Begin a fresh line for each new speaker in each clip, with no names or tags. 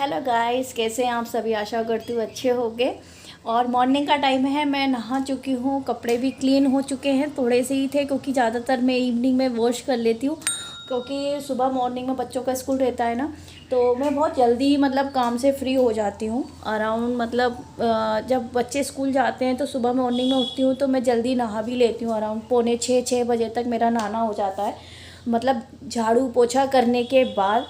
Hello guys, कैसे हैं आप सभी। आशा करती हूँ अच्छे होंगे। और मॉर्निंग का टाइम है, मैं नहा चुकी हूँ, कपड़े भी क्लीन हो चुके हैं। थोड़े से ही थे क्योंकि ज़्यादातर मैं इवनिंग में वॉश कर लेती हूँ, क्योंकि सुबह मॉर्निंग में बच्चों का स्कूल रहता है ना, तो मैं बहुत जल्दी मतलब काम से फ्री हो जाती हूँ। अराउंड मतलब जब बच्चे स्कूल जाते हैं तो सुबह मॉर्निंग में उठती हूँ तो मैं जल्दी नहा भी लेती हूँ। अराउंड पौने 6 बजे तक मेरा नहाना हो जाता है, मतलब झाड़ू पोछा करने के बाद।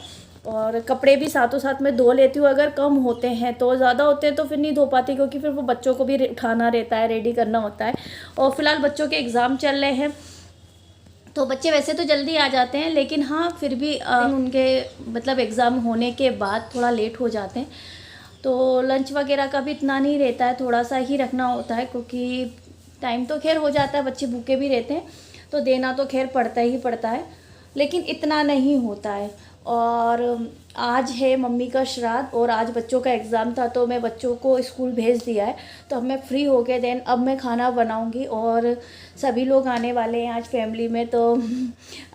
और कपड़े भी साथों साथ में धो लेती हूँ। अगर कम होते हैं तो, ज़्यादा होते हैं तो फिर नहीं धो पाती, क्योंकि फिर वो बच्चों को भी उठाना रहता है, रेडी करना होता है। और फिलहाल बच्चों के एग्ज़ाम चल रहे हैं तो बच्चे वैसे तो जल्दी आ जाते हैं, लेकिन हाँ फिर भी उनके मतलब एग्ज़ाम होने के बाद थोड़ा लेट हो जाते हैं। तो लंच वगैरह का भी इतना नहीं रहता है, थोड़ा सा ही रखना होता है, क्योंकि टाइम तो खैर हो जाता है, बच्चे भूखे भी रहते हैं तो देना तो खैर पड़ता ही पड़ता है, लेकिन इतना नहीं होता है। और आज है मम्मी का श्राद्ध और आज बच्चों का एग्ज़ाम था, तो मैं बच्चों को स्कूल भेज दिया है। तो अब मैं फ्री हो गए, देन अब मैं खाना बनाऊंगी। और सभी लोग आने वाले हैं आज फैमिली में, तो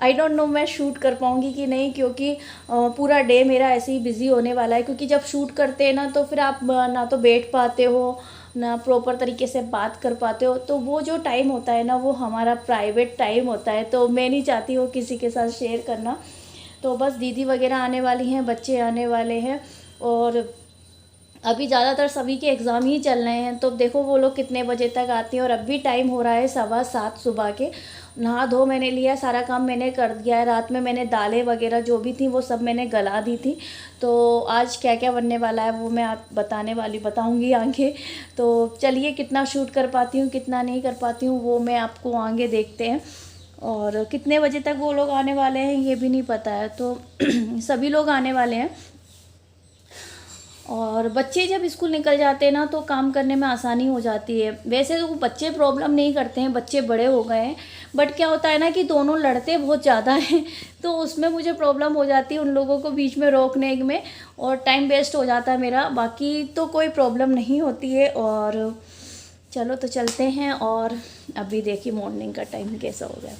आई डोंट नो मैं शूट कर पाऊँगी कि नहीं, क्योंकि पूरा डे मेरा ऐसे ही बिज़ी होने वाला है। क्योंकि जब शूट करते हैं ना तो फिर आप ना तो बैठ पाते हो, ना प्रॉपर तरीके से बात कर पाते हो। तो वो जो टाइम होता है ना, वो हमारा प्राइवेट टाइम होता है, तो मैं नहीं चाहती वो किसी के साथ शेयर करना। तो बस दीदी वगैरह आने वाली हैं, बच्चे आने वाले हैं, और अभी ज़्यादातर सभी के एग्ज़ाम ही चल रहे हैं। तो देखो वो लोग कितने बजे तक आते हैं। और अभी टाइम हो रहा है 7:15 सुबह के। नहा धो मैंने लिया, सारा काम मैंने कर दिया है। रात में मैंने दालें वगैरह जो भी थी वो सब मैंने गला दी थी। तो आज क्या क्या बनने वाला है वो मैं आप बताऊंगी आगे। तो चलिए, कितना शूट कर पाती हूँ कितना नहीं कर पाती हूँ वो मैं आपको आगे देखते हैं। और कितने बजे तक वो लोग आने वाले हैं ये भी नहीं पता है, तो सभी लोग आने वाले हैं। और बच्चे जब स्कूल निकल जाते हैं ना तो काम करने में आसानी हो जाती है। वैसे तो बच्चे प्रॉब्लम नहीं करते हैं, बच्चे बड़े हो गए हैं, बट क्या होता है ना कि दोनों लड़ते बहुत ज़्यादा हैं तो उसमें मुझे प्रॉब्लम हो जाती है उन लोगों को बीच में रोकने में, और टाइम वेस्ट हो जाता है मेरा। बाकी तो कोई प्रॉब्लम नहीं होती है। और चलो तो चलते हैं। और अभी देखिए मॉर्निंग का टाइम कैसा हो गया।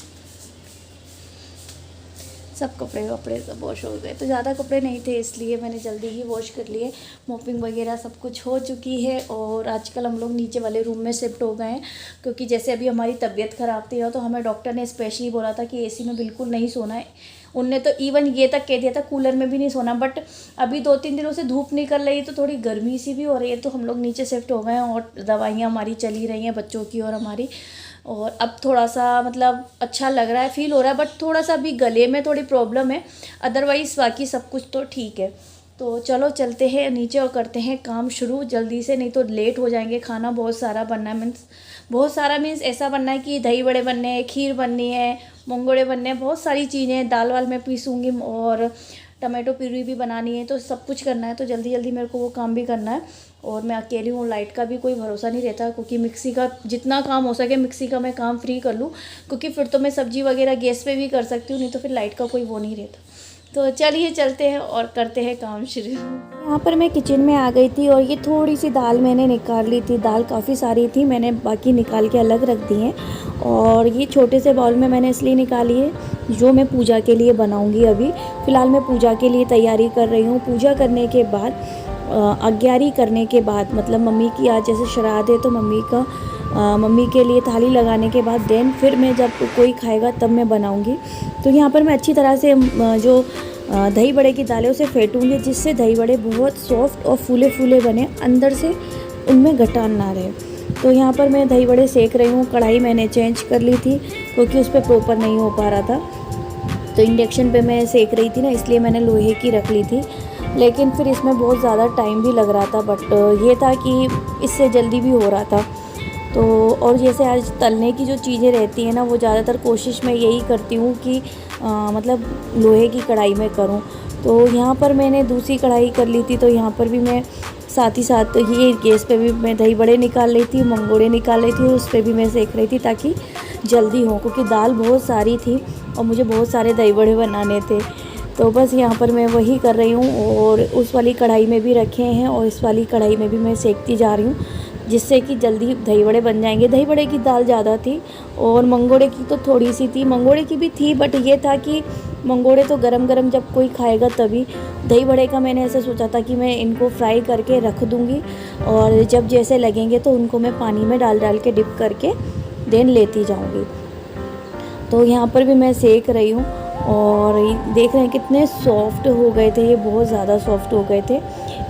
सब कपड़े वपड़े सब वॉश हो गए, तो ज़्यादा कपड़े नहीं थे इसलिए मैंने जल्दी ही वॉश कर लिए। मॉपिंग वगैरह सब कुछ हो चुकी है। और आजकल हम लोग नीचे वाले रूम में शिफ्ट हो गए हैं, क्योंकि जैसे अभी हमारी तबीयत ख़राब थी ना, तो हमें डॉक्टर ने स्पेशली बोला था कि एसी में बिल्कुल नहीं सोना है। उनने तो इवन ये तक कह दिया था कूलर में भी नहीं सोना। बट अभी 2-3 दिनों से धूप निकल रही है तो थोड़ी गर्मी सी भी हो रही है, तो हम लोग नीचे शिफ्ट हो गए हैं। और दवाइयाँ हमारी चली रही हैं बच्चों की और हमारी। और अब थोड़ा सा मतलब अच्छा लग रहा है, फील हो रहा है, बट थोड़ा सा अभी गले में थोड़ी प्रॉब्लम है। अदरवाइज़ बाकी सब कुछ तो ठीक है। तो चलो चलते हैं नीचे और करते हैं काम शुरू जल्दी से, नहीं तो लेट हो जाएंगे। खाना बहुत सारा बनना है, मीन्स ऐसा बनना है कि दही बड़े बनने हैं, खीर बननी है, मंगोड़े बनने हैं, बहुत सारी चीज़ें। दाल वाल मैं पीसूँगी और टमाटो प्यूरी भी बनानी है, तो सब कुछ करना है। तो जल्दी जल्दी मेरे को वो काम भी करना है। और मैं अकेली हूँ, लाइट का भी कोई भरोसा नहीं रहता, क्योंकि मिक्सी का जितना काम हो सके मिक्सी का मैं काम फ्री कर लूँ, क्योंकि फिर तो मैं सब्जी वगैरह गैस पे भी कर सकती हूँ, नहीं तो फिर लाइट का कोई वो नहीं रहता। तो चलिए चलते हैं और करते हैं काम शुरू। यहाँ पर मैं किचन में आ गई थी और ये थोड़ी सी दाल मैंने निकाल ली थी। दाल काफ़ी सारी थी, मैंने बाकी निकाल के अलग रख दी हैं। और ये छोटे से बाउल में मैंने इसलिए निकाली है जो मैं पूजा के लिए बनाऊँगी। अभी फ़िलहाल मैं पूजा के लिए तैयारी कर रही हूँ। पूजा करने के बाद अग्यारी करने के बाद, मतलब मम्मी की आज जैसे श्राद्ध है तो मम्मी के लिए थाली लगाने के बाद देन फिर मैं जब कोई खाएगा तब मैं बनाऊंगी। तो यहाँ पर मैं अच्छी तरह से जो दही बड़े की दाल है उसे फेंटूंगी, जिससे दही बड़े बहुत सॉफ्ट और फूले फूले बने, अंदर से उनमें गठान ना रहे। तो यहाँ पर मैं दही बड़े सेक रही हूँ। कढ़ाई मैंने चेंज कर ली थी क्योंकि उस पर प्रॉपर नहीं हो पा रहा था, तो इंडक्शन पे मैं सेक रही थी ना, इसलिए मैंने लोहे की रख ली थी। लेकिन फिर इसमें बहुत ज़्यादा टाइम भी लग रहा था, बट ये था कि इससे जल्दी भी हो रहा था। तो और जैसे आज तलने की जो चीज़ें रहती हैं ना, वो ज़्यादातर कोशिश मैं यही करती हूँ कि मतलब लोहे की कढ़ाई में करूँ। तो यहाँ पर मैंने दूसरी कढ़ाई कर ली थी, तो यहाँ पर भी मैं साथ ही साथ ये गैस पे भी मैं दही बड़े निकाल रही थी, मंगोड़े निकाल रही थी, उस पर भी मैं सेक रही थी ताकि जल्दी हो, क्योंकि दाल बहुत सारी थी और मुझे बहुत सारे दही बड़े बनाने थे। तो बस यहाँ पर मैं वही कर रही हूँ। और उस वाली कढ़ाई में भी रखे हैं और इस वाली कढ़ाई में भी मैं सेकती जा रही हूँ, जिससे कि जल्दी दही बड़े बन जाएंगे। दही बड़े की दाल ज़्यादा थी और मंगोड़े की तो थोड़ी सी थी। मंगोड़े की भी थी, बट ये था कि मंगोड़े तो गरम गरम जब कोई खाएगा तभी। दही बड़े का मैंने ऐसे सोचा था कि मैं इनको फ्राई करके रख दूँगी और जब जैसे लगेंगे तो उनको मैं पानी में डाल डाल के डिप करके देन लेती जाऊँगी। तो यहाँ पर भी मैं सेक रही हूँ और देख रहे हैं कितने सॉफ्ट हो गए थे, ये बहुत ज़्यादा सॉफ्ट हो गए थे।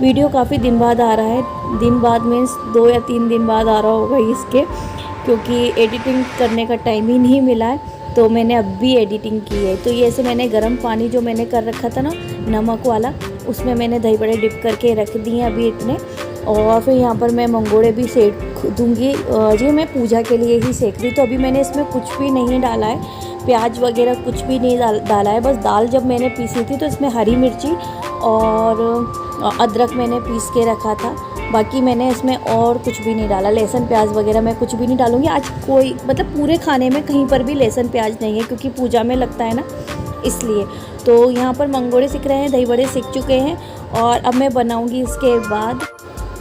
वीडियो काफ़ी दिन बाद आ रहा है, दिन बाद मीन्स 2 या 3 दिन बाद आ रहा होगा इसके, क्योंकि एडिटिंग करने का टाइम ही नहीं मिला है, तो मैंने अब भी एडिटिंग की है। तो ये ऐसे मैंने गर्म पानी जो मैंने कर रखा था ना नमक वाला, उसमें मैंने दही बड़े डिप करके रख दिए अभी इतने। और फिर यहाँ पर मैं मंगोड़े भी सेक दूँगी। जी मैं पूजा के लिए ही सेक रही, तो अभी मैंने इसमें कुछ भी नहीं डाला है, प्याज वगैरह कुछ भी नहीं डाला है। बस दाल जब मैंने पीसी थी तो इसमें हरी मिर्ची और अदरक मैंने पीस के रखा था, बाकी मैंने इसमें और कुछ भी नहीं डाला। लहसुन प्याज वगैरह मैं कुछ भी नहीं डालूँगी आज। कोई मतलब पूरे खाने में कहीं पर भी लहसुन प्याज नहीं है, क्योंकि पूजा में लगता है ना, इसलिए। तो यहाँ पर मंगोड़े सिक रहे हैं, दही बड़े सिक चुके हैं और अब मैं बनाऊँगी इसके बाद।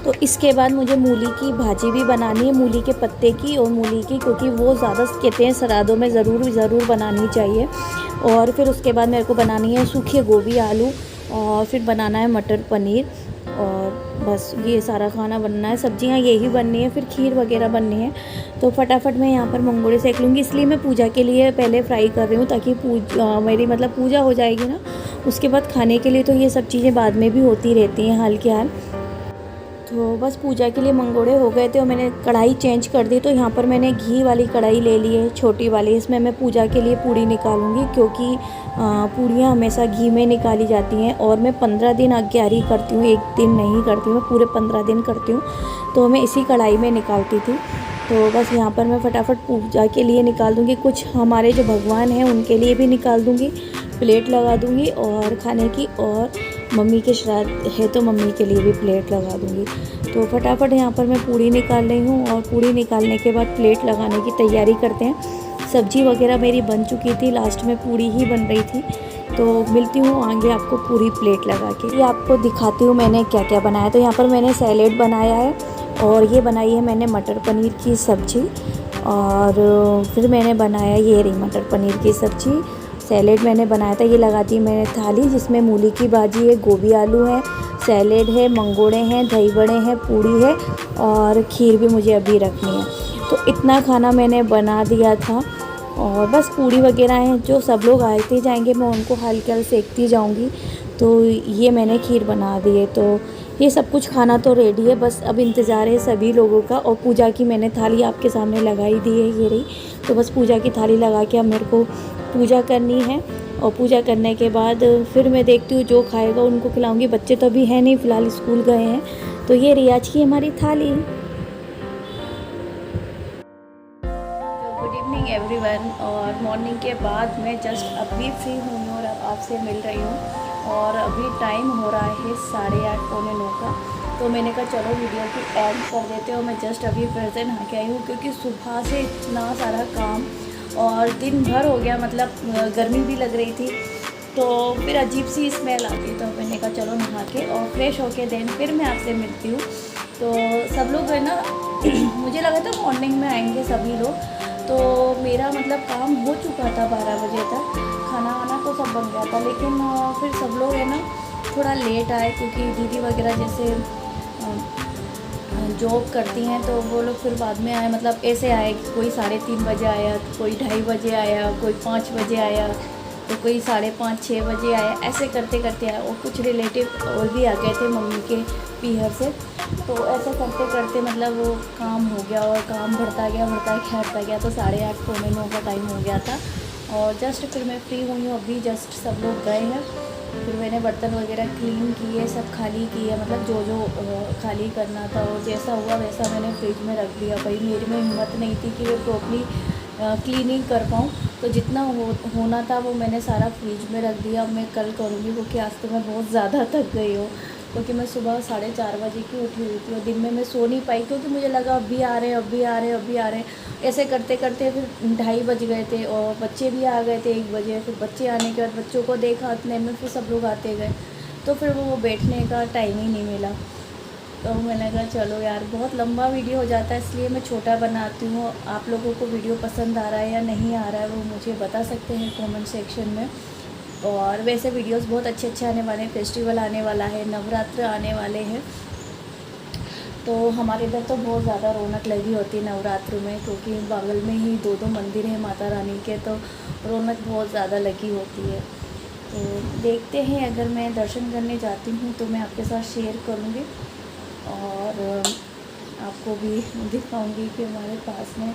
तो इसके बाद मुझे मूली की भाजी भी बनानी है, मूली के पत्ते की और मूली की, क्योंकि वो ज़्यादा कहते हैं श्राद्धों में ज़रूर बनानी चाहिए। और फिर उसके बाद मेरे को बनानी है सूखे गोभी आलू, और फिर बनाना है मटर पनीर, और बस ये सारा खाना बनना है। सब्जियां यही बननी है, फिर खीर वगैरह बननी है। तो फटाफट मैं यहाँ पर मंगोड़े सेक लूँगी, इसलिए मैं पूजा के लिए पहले फ्राई कर रही हूँ, ताकि मेरी मतलब पूजा हो जाएगी ना, उसके बाद खाने के लिए तो ये सब चीज़ें बाद में भी होती रहती हैं हाल के हाल। तो बस पूजा के लिए मंगोड़े हो गए थे और मैंने कढ़ाई चेंज कर दी। तो यहाँ पर मैंने घी वाली कढ़ाई ले ली है, छोटी वाली। इसमें मैं पूजा के लिए पूड़ी निकालूंगी, क्योंकि पूड़ियाँ हमेशा घी में निकाली जाती हैं। और मैं 15 दिन अज्ञारी करती हूँ, एक दिन नहीं करती हूँ, मैं पूरे 15 दिन करती हूँ। तो मैं इसी कढ़ाई में निकालती थी। तो बस यहाँ पर मैं फटाफट पूजा के लिए निकाल दूँगी, कुछ हमारे जो भगवान हैं उनके लिए भी निकाल दूँगी, प्लेट लगा दूँगी और खाने की, और मम्मी के श्राद्ध है तो मम्मी के लिए भी प्लेट लगा दूँगी। तो फटाफट यहाँ पर मैं पूड़ी निकाल रही हूँ, और पूड़ी निकालने के बाद प्लेट लगाने की तैयारी करते हैं। सब्जी वगैरह मेरी बन चुकी थी, लास्ट में पूड़ी ही बन रही थी। तो मिलती हूँ आगे आपको पूरी प्लेट लगा के, ये आपको दिखाती हूँ मैंने क्या क्या बनाया। तो यहाँ पर मैंने सैलेड बनाया है, और ये बनाई है मैंने मटर पनीर की सब्ज़ी, और फिर मैंने बनाया ये रही मटर पनीर की सब्ज़ी। सैलेड मैंने बनाया था, ये लगा दी मैंने थाली, जिसमें मूली की भाजी है, गोभी आलू है, सैलेड है, मंगोड़े हैं, दही बड़े हैं, पूड़ी है, और खीर भी मुझे अभी रखनी है। तो इतना खाना मैंने बना दिया था, और बस पूड़ी वगैरह हैं, जो सब लोग आते जाएंगे मैं उनको हल्के हल्के सेकती जाऊंगी। तो ये मैंने खीर बना दी है। तो ये सब कुछ खाना तो रेडी है, बस अब इंतज़ार है सभी लोगों का। और पूजा की मैंने थाली आपके सामने लगाई दी है, ये रही। तो बस पूजा की थाली लगा के अब मेरे को पूजा करनी है, और पूजा करने के बाद फिर मैं देखती हूँ जो खाएगा उनको खिलाऊंगी। बच्चे तो अभी हैं नहीं, फ़िलहाल स्कूल गए हैं। तो ये रही आज की हमारी थाली। Good evening everyone. और मॉर्निंग के बाद मैं जस्ट अभी फ्री हुई हूँ और अब आपसे मिल रही हूँ। और अभी टाइम हो रहा है 8:30 पौने 9 का। तो मैंने कहा चलो वीडियो की एंड कर देते हो। मैं जस्ट अभी फ्रेश नहा के आई हूँ, क्योंकि सुबह से इतना सारा काम और दिन भर हो गया, मतलब गर्मी भी लग रही थी, तो फिर अजीब सी स्मेल आती। तो मैंने कहा चलो नहा के और फ्रेश होके देन फिर मैं आपसे मिलती हूँ। तो सब लोग है ना मुझे लगा था मॉर्निंग में आएंगे सभी लोग, तो मेरा मतलब काम हो चुका था 12 बजे तक, खाना वाना तो सब बन गया था। लेकिन फिर सब लोग है ना थोड़ा लेट आए, क्योंकि दीदी वगैरह जैसे जॉब करती हैं, तो वो लोग फिर बाद में आए, मतलब ऐसे आए कि कोई 3:30 बजे आया, कोई 2:30 बजे आया, कोई 5 बजे आया, तो कोई 5:30 6 बजे आया, ऐसे करते करते आया। और कुछ रिलेटिव और भी आ गए थे मम्मी के पीहर से। तो ऐसे करते करते मतलब वो काम हो गया, और काम बढ़ता गया। तो 8:30 पौने 9 का टाइम हो गया था। और जस्ट फिर मैं फ्री हुई हूँ अभी, जस्ट सब लोग गए हैं। फिर मैंने बर्तन वगैरह क्लीन किए, सब खाली किए, मतलब जो खाली करना था, और जैसा हुआ वैसा मैंने फ्रिज में रख दिया। भाई मेरे में हिम्मत नहीं थी कि मैं प्रॉपरली क्लीनिंग कर पाऊँ, तो जितना होना था वो मैंने सारा फ्रिज में रख दिया। अब मैं कल करूँगी, क्योंकि आज तो मैं बहुत ज़्यादा थक गई हूँ, क्योंकि मैं सुबह 4:30 बजे की उठी हुई थी, और दिन में मैं सो नहीं पाई, क्योंकि मुझे लगा अभी आ रहे हैं। ऐसे करते करते फिर 2:30 बज गए थे, और बच्चे भी आ गए थे 1 बजे। फिर बच्चे आने के बाद बच्चों को देखा इतने में, फिर सब लोग आते गए, तो फिर वो बैठने का टाइम ही नहीं मिला। तो मैंने कहा चलो यार, बहुत लंबा वीडियो हो जाता है, इसलिए मैं छोटा बनाती हूँ। आप लोगों को वीडियो पसंद आ रहा है या नहीं आ रहा है वो मुझे बता सकते हैं कमेंट सेक्शन में। और वैसे वीडियोस बहुत अच्छे अच्छे आने वाले हैं, फेस्टिवल आने वाला है, नवरात्र आने वाले हैं। तो हमारे इधर तो बहुत ज़्यादा रौनक लगी होती है नवरात्र में, क्योंकि बगल में ही दो मंदिर हैं माता रानी के, तो रौनक बहुत ज़्यादा लगी होती है। तो देखते हैं, अगर मैं दर्शन करने जाती हूँ तो मैं आपके साथ शेयर करूँगी और आपको भी दिखाऊंगी कि हमारे पास में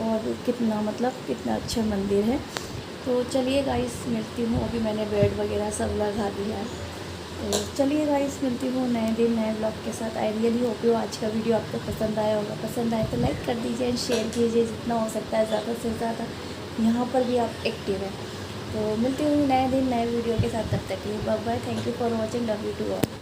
और कितना अच्छा मंदिर है। तो चलिए गाइस, मिलती हूँ। अभी मैंने बेड वगैरह सब लगा दिया है, तो चलिए गाइस, मिलती हूँ नए दिन नए ब्लॉग के साथ। आई रियली होप यू आज का वीडियो आपको पसंद आया होगा। पसंद आए तो लाइक कर दीजिए एंड शेयर कीजिए जितना हो सकता है, ज़्यादा से ज़्यादा। यहाँ पर भी आप एक्टिव हैं। तो मिलती हूँ नए दिन नए वीडियो के साथ, तब तक के लिए bye bye. Thank you for watching, love you to all.